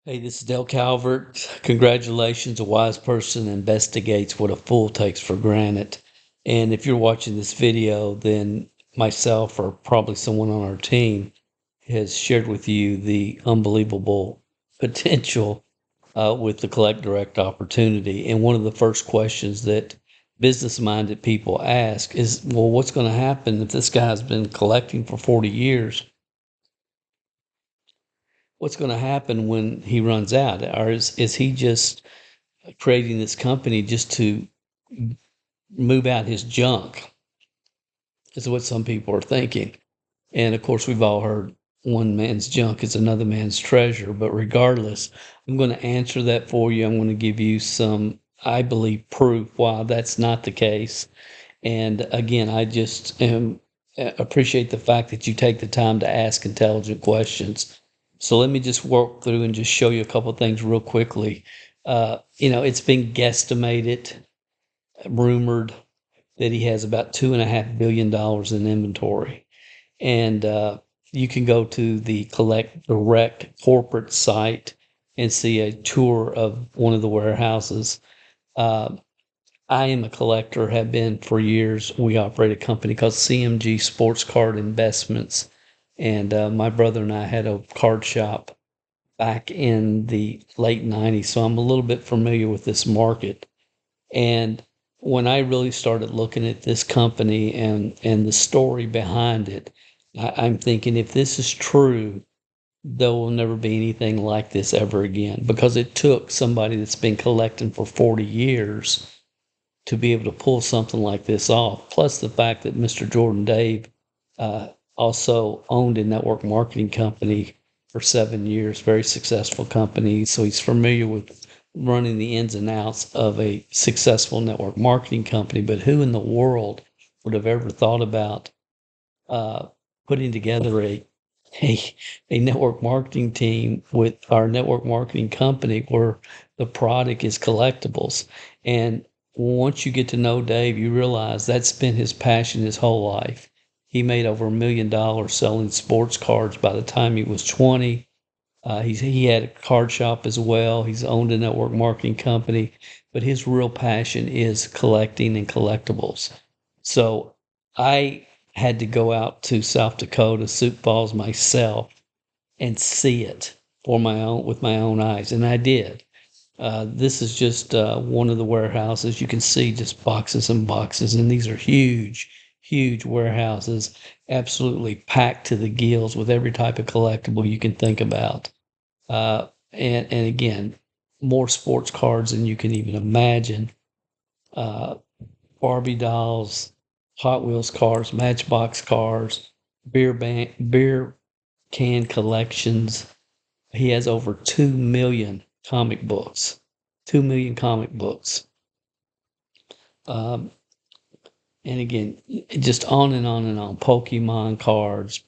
Hey, this is Dale Calvert. Congratulations. A wise person investigates what a fool takes for granted. And if you're watching this video, then myself or probably someone on our team has shared with you the unbelievable potential with the Collect Direct opportunity. And one of the first questions that business minded people ask is, well, what's going to happen if this guy's been collecting for 40 years? What's going to happen when he runs out? Or is he just creating this company just to move out his junk? Is what some people are thinking. And of course, we've all heard one man's junk is another man's treasure. But regardless, I'm going to answer that for you. I'm going to give you some, I believe, proof why that's not the case. And again, I just appreciate the fact that you take the time to ask intelligent questions. So let me just work through and just show you a couple of things real quickly. It's been guesstimated, rumored that he has about $2.5 billion in inventory. And you can go to the Collect Direct corporate site and see a tour of one of the warehouses. Uh, I am a collector, have been for years. We operate a company called CMG Sports Card Investments. And my brother and I had a card shop back in the late 90s. So I'm a little bit familiar with this market. And when I really started looking at this company and the story behind it, I'm thinking if this is true, there will never be anything like this ever again, because it took somebody that's been collecting for 40 years to be able to pull something like this off. Plus the fact that Mr. Jordan Dave also owned a network marketing company for 7 years, very successful company. So he's familiar with running the ins and outs of a successful network marketing company. But who in the world would have ever thought about uh, putting together a a network marketing team with our network marketing company where the product is collectibles? And once you get to know Dave, you realize that's been his passion his whole life. He made over $1 million selling sports cards by the time he was 20. He had a card shop as well. He's owned a network marketing company, but his real passion is collecting and collectibles. So I had to go out to South Dakota, Sioux Falls myself, and see it for my own with my own eyes, and I did. This is just one of the warehouses. You can see just boxes and boxes, and these are huge, huge warehouses, absolutely packed to the gills with every type of collectible you can think about. And again, more sports cards than you can even imagine. Uh, Barbie dolls, Hot Wheels cars, Matchbox cars, beer can collections. He has over 2 million comic books. 2 million comic books. Um, and again, just on and on and on. Pokemon cards,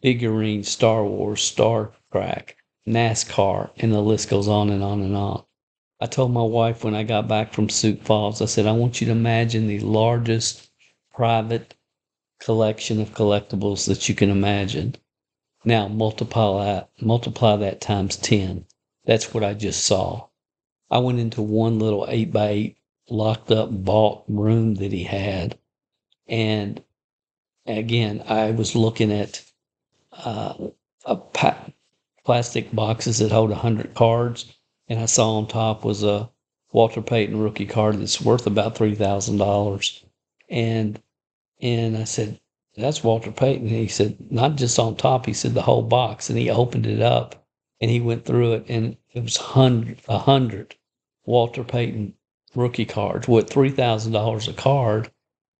figurines, Star Wars, Star Trek, NASCAR, and the list goes on and on and on. I told my wife when I got back from Sioux Falls, I said, I want you to imagine the largest private collection of collectibles that you can imagine. Now multiply that times 10. That's what I just saw. I went into one little 8x8 locked up vault room that he had. And again, I was looking at uh, plastic boxes that hold 100 cards. And I saw on top was a Walter Payton rookie card that's worth about $3,000. And I said, that's Walter Payton. And he said, not just on top. He said the whole box. And he opened it up and he went through it, and it was 100 Walter Payton rookie cards with $3,000 a card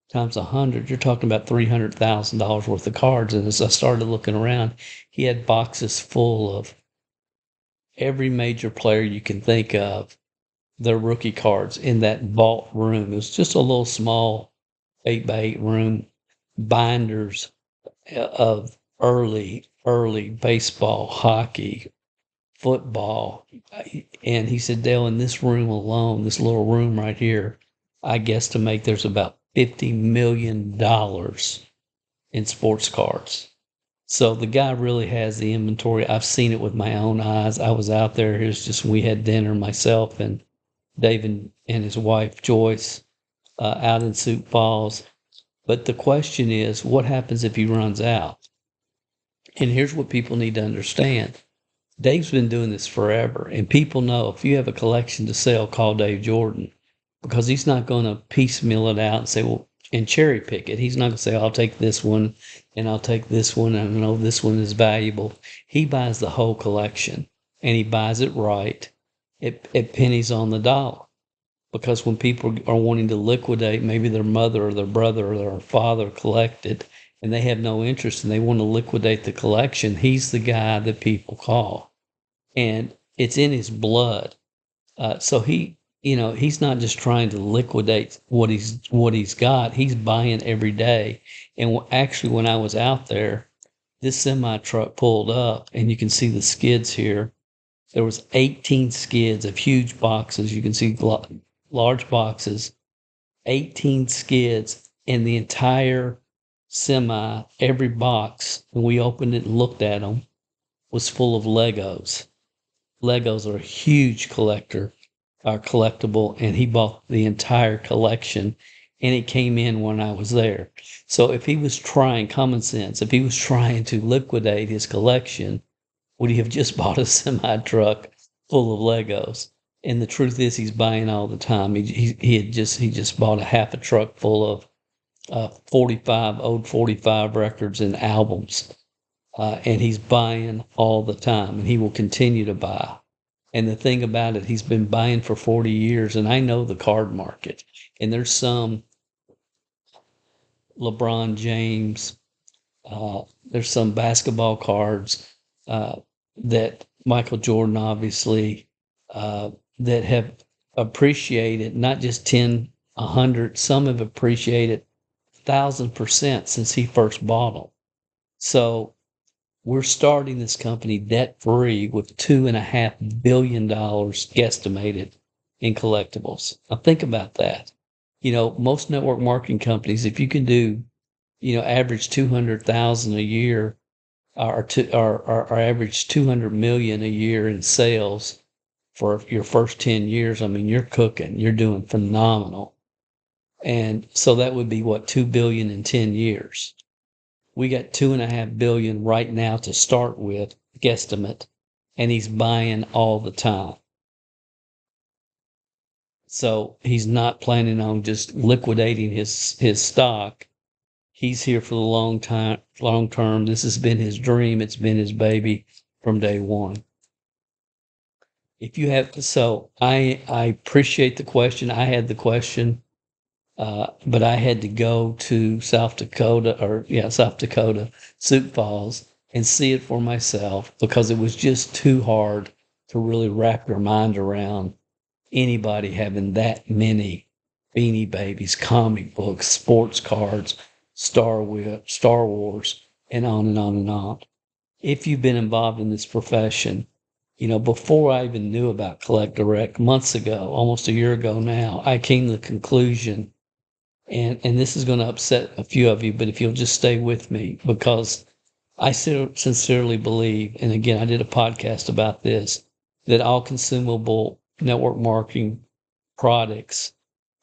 times 100. You're talking about $300,000 worth of cards. And as I started looking around, he had boxes full of every major player you can think of, their rookie cards in that vault room. It was just a little small 8x8 room, binders of early baseball, hockey, football. And he said, Dale, in this room alone, this little room right here, I guesstimate there's about $50 million in sports cards. So the guy really has the inventory. I've seen it with my own eyes. I was out there. It was just, we had dinner, myself and David and his wife, Joyce, out in Sioux Falls. But the question is, what happens if he runs out? And here's what people need to understand. Dave's been doing this forever, and people know if you have a collection to sell, call Dave Jordan, because he's not going to piecemeal it out and say, well, and cherry pick it. He's not going to say, I'll take this one and I'll take this one, and I know this one is valuable. He buys the whole collection, and he buys it right at pennies on the dollar. Because when people are wanting to liquidate, maybe their mother or their brother or their father collected, and they have no interest and they want to liquidate the collection, he's the guy that people call. And it's in his blood. So he's not just trying to liquidate what he's got. He's buying every day. And actually, when I was out there, this semi truck pulled up, and you can see the skids here. There was 18 skids of huge boxes. You can see large boxes, 18 skids, and the entire semi, every box, when we opened it and looked at them, was full of Legos. Legos are a huge collectible, and he bought the entire collection, and it came in when I was there. So if he was trying common sense, if he was trying to liquidate his collection, would he have just bought a semi truck full of Legos? And the truth is, he's buying all the time. He just bought a half a truck full of 45 records and albums, and he's buying all the time, and he will continue to buy. And the thing about it, he's been buying for 40 years, and I know the card market. And there's some LeBron James, there's some basketball cards that Michael Jordan, obviously, that have appreciated not just 10, 100, some have appreciated 1,000% since he first bought them. So we're starting this company debt-free with $2.5 billion guesstimated in collectibles. Now think about that. Most network marketing companies, if you can do, average 200,000 a year, or average 200 million a year in sales for your first 10 years, I mean, you're cooking, you're doing phenomenal. And so that would be what, 2 billion in 10 years. We got 2.5 billion right now to start with, guesstimate, and he's buying all the time. So he's not planning on just liquidating his stock. He's here for the long term. This has been his dream. It's been his baby from day one. I appreciate the question. I had the question, but I had to go to South Dakota, Sioux Falls, and see it for myself, because it was just too hard to really wrap your mind around anybody having that many Beanie Babies, comic books, sports cards, Star Wars, and on and on and on. If you've been involved in this profession, before I even knew about Collect Direct, months ago, almost a year ago now, I came to the conclusion, and this is going to upset a few of you, but if you'll just stay with me, because I sincerely believe, and again, I did a podcast about this, that all consumable network marketing products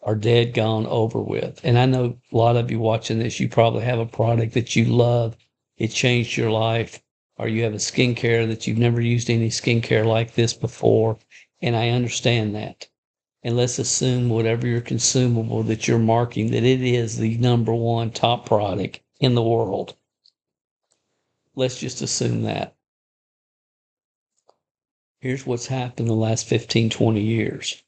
are dead, gone, over with. And I know a lot of you watching this, you probably have a product that you love. It changed your life. Or you have a skincare that you've never used any skincare like this before. And I understand that. And let's assume whatever your consumable that you're marking, that it is the number one top product in the world. Let's just assume that. Here's what's happened the last 15, 20 years.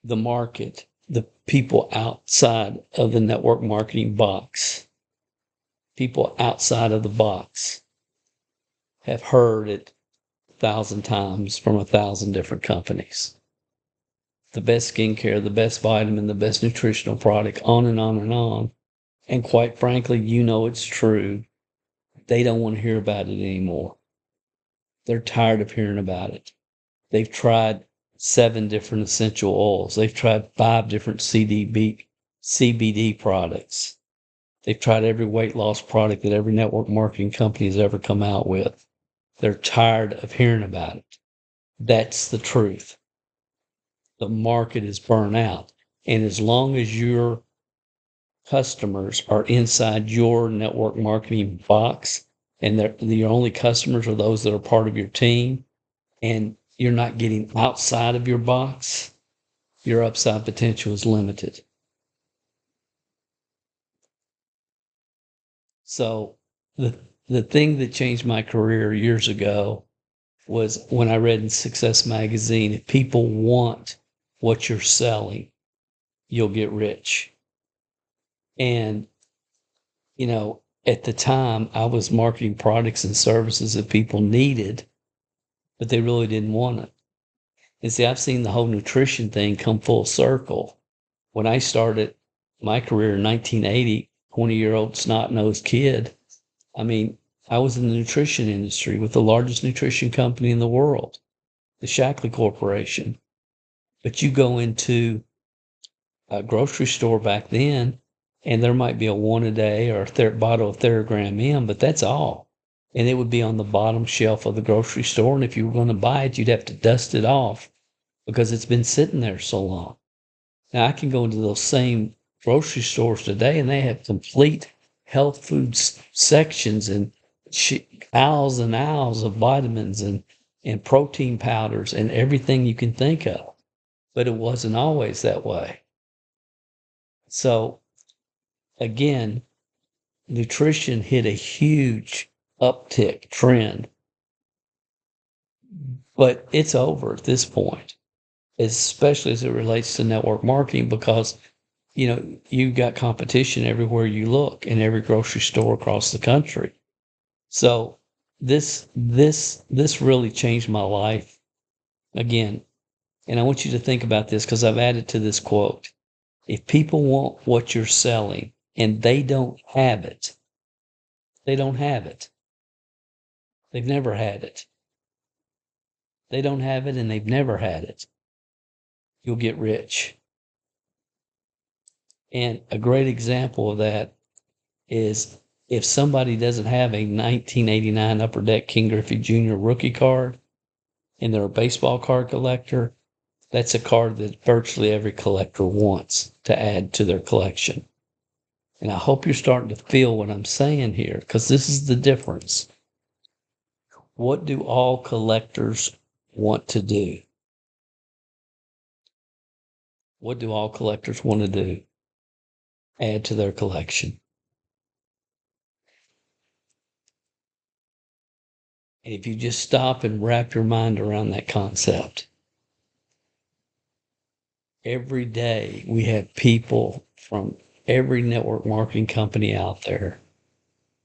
The market, the people outside of the network marketing box, people outside of the box have heard it 1,000 times from 1,000 different companies. The best skincare, the best vitamin, the best nutritional product, on and on and on. And quite frankly, it's true. They don't want to hear about it anymore. They're tired of hearing about it. They've tried 7 different essential oils. They've tried 5 different CBD products. They've tried every weight loss product that every network marketing company has ever come out with. They're tired of hearing about it. That's the truth. The market is burnt out. And as long as your customers are inside your network marketing box and your only customers are those that are part of your team and you're not getting outside of your box, your upside potential is limited. So the thing that changed my career years ago was when I read in Success Magazine, if people want what you're selling, you'll get rich. And, at the time I was marketing products and services that people needed, but they really didn't want it. And see, I've seen the whole nutrition thing come full circle. When I started my career in 1980, 20-year-old snot-nosed kid, I was in the nutrition industry with the largest nutrition company in the world, the Shackley Corporation. But you go into a grocery store back then, and there might be a one a day or a bottle of Theragram M, but that's all. And it would be on the bottom shelf of the grocery store. And if you were going to buy it, you'd have to dust it off because it's been sitting there so long. Now, I can go into those same grocery stores today, and they have complete health food sections and aisles and aisles of vitamins and protein powders and everything you can think of. But it wasn't always that way. So, again, nutrition hit a huge uptick trend, but it's over at this point, especially as it relates to network marketing, because you've got competition everywhere you look in every grocery store across the country. So this really changed my life again. And I want you to think about this because I've added to this quote. If people want what you're selling and they don't have it, they don't have it. They've never had it. They don't have it and they've never had it. You'll get rich. And a great example of that is if somebody doesn't have a 1989 Upper Deck King Griffey Jr. rookie card and they're a baseball card collector, that's a card that virtually every collector wants to add to their collection. And I hope you're starting to feel what I'm saying here, because this is the difference. What do all collectors want to do? What do all collectors want to do? Add to their collection. And if you just stop and wrap your mind around that concept, every day we have people from every network marketing company out there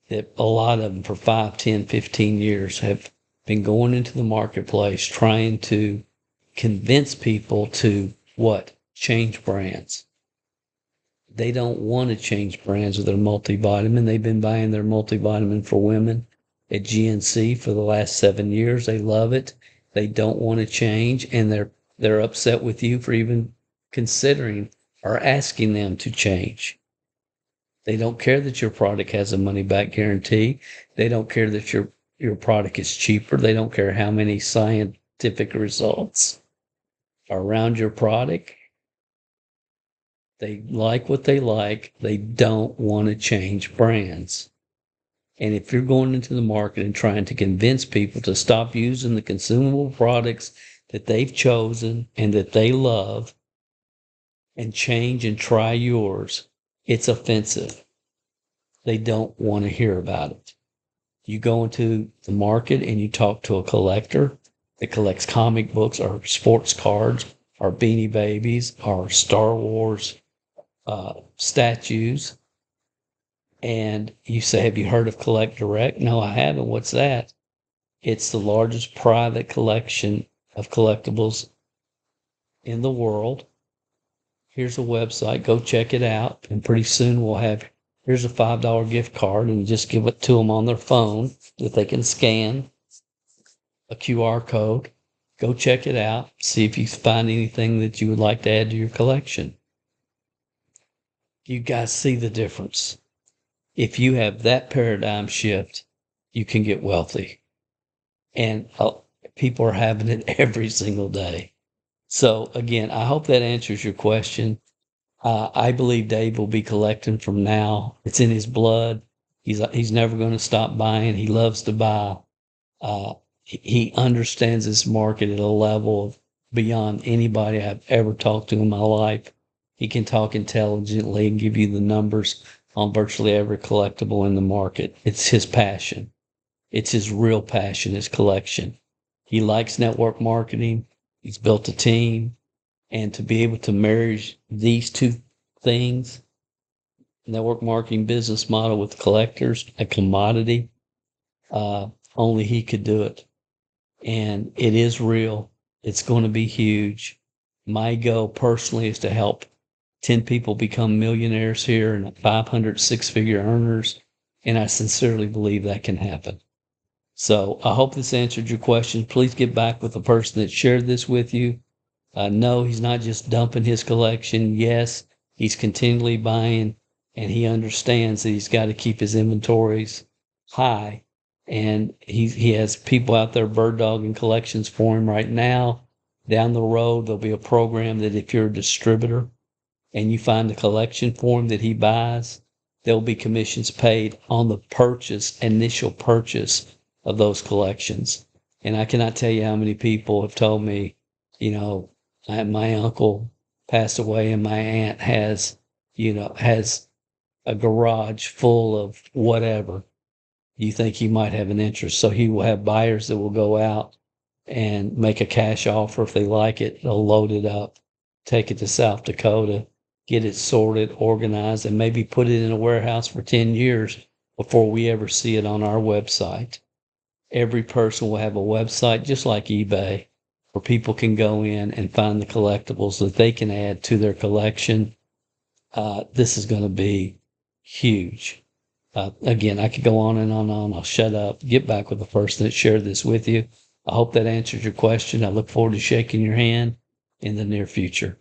that a lot of them for 5, 10, 15 years have been going into the marketplace trying to convince people to what? Change brands. They don't want to change brands with their multivitamin. They've been buying their multivitamin for women at GNC for the last 7 years. They love it. They don't want to change, and they're upset with you for even considering or asking them to change. They don't care that your product has a money back guarantee. They don't care that your product is cheaper. They don't care how many scientific results are around your product. They like what they like. They don't want to change brands. And if you're going into the market and trying to convince people to stop using the consumable products that they've chosen and that they love and change and try yours, it's offensive. They don't want to hear about it. You go into the market and you talk to a collector that collects comic books or sports cards or Beanie Babies or Star Wars statues, and you say, have you heard of Collect Direct? No, I haven't. What's that? It's the largest private collection of collectibles in the world. Here's a website. Go check it out. And pretty soon here's a $5 gift card, and just give it to them on their phone that they can scan a QR code. Go check it out. See if you find anything that you would like to add to your collection. You guys see the difference. if you have that paradigm shift, you can get wealthy. And people are having it every single day. So again, I hope that answers your question. I believe Dave will be collecting from now. It's in his blood. He's never going to stop buying. He loves to buy. He understands this market at a level of beyond anybody I've ever talked to in my life. He can talk intelligently and give you the numbers on virtually every collectible in the market. It's his passion. It's his real passion, his collection. He likes network marketing. He's built a team. And to be able to marry these two things, network marketing business model with collectors, a commodity, only he could do it. And it is real. It's going to be huge. My goal personally is to help 10 people become millionaires here and 500 six-figure earners. And I sincerely believe that can happen. So I hope this answered your question. Please get back with the person that shared this with you. No, he's not just dumping his collection. Yes, he's continually buying, and he understands that he's got to keep his inventories high. And he has people out there bird dogging collections for him right now. Down the road, there'll be a program that if you're a distributor and you find a collection for him that he buys, there'll be commissions paid on the initial purchase of those collections. And I cannot tell you how many people have told me, my uncle passed away and my aunt has a garage full of whatever. You think he might have an interest. So he will have buyers that will go out and make a cash offer. If they like it, they'll load it up, take it to South Dakota, get it sorted, organized, and maybe put it in a warehouse for 10 years before we ever see it on our website. Every person will have a website just like eBay, where people can go in and find the collectibles that they can add to their collection. This is going to be huge. Again, I could go on and on and on. I'll shut up, get back with the person that shared this with you. I hope that answers your question. I look forward to shaking your hand in the near future.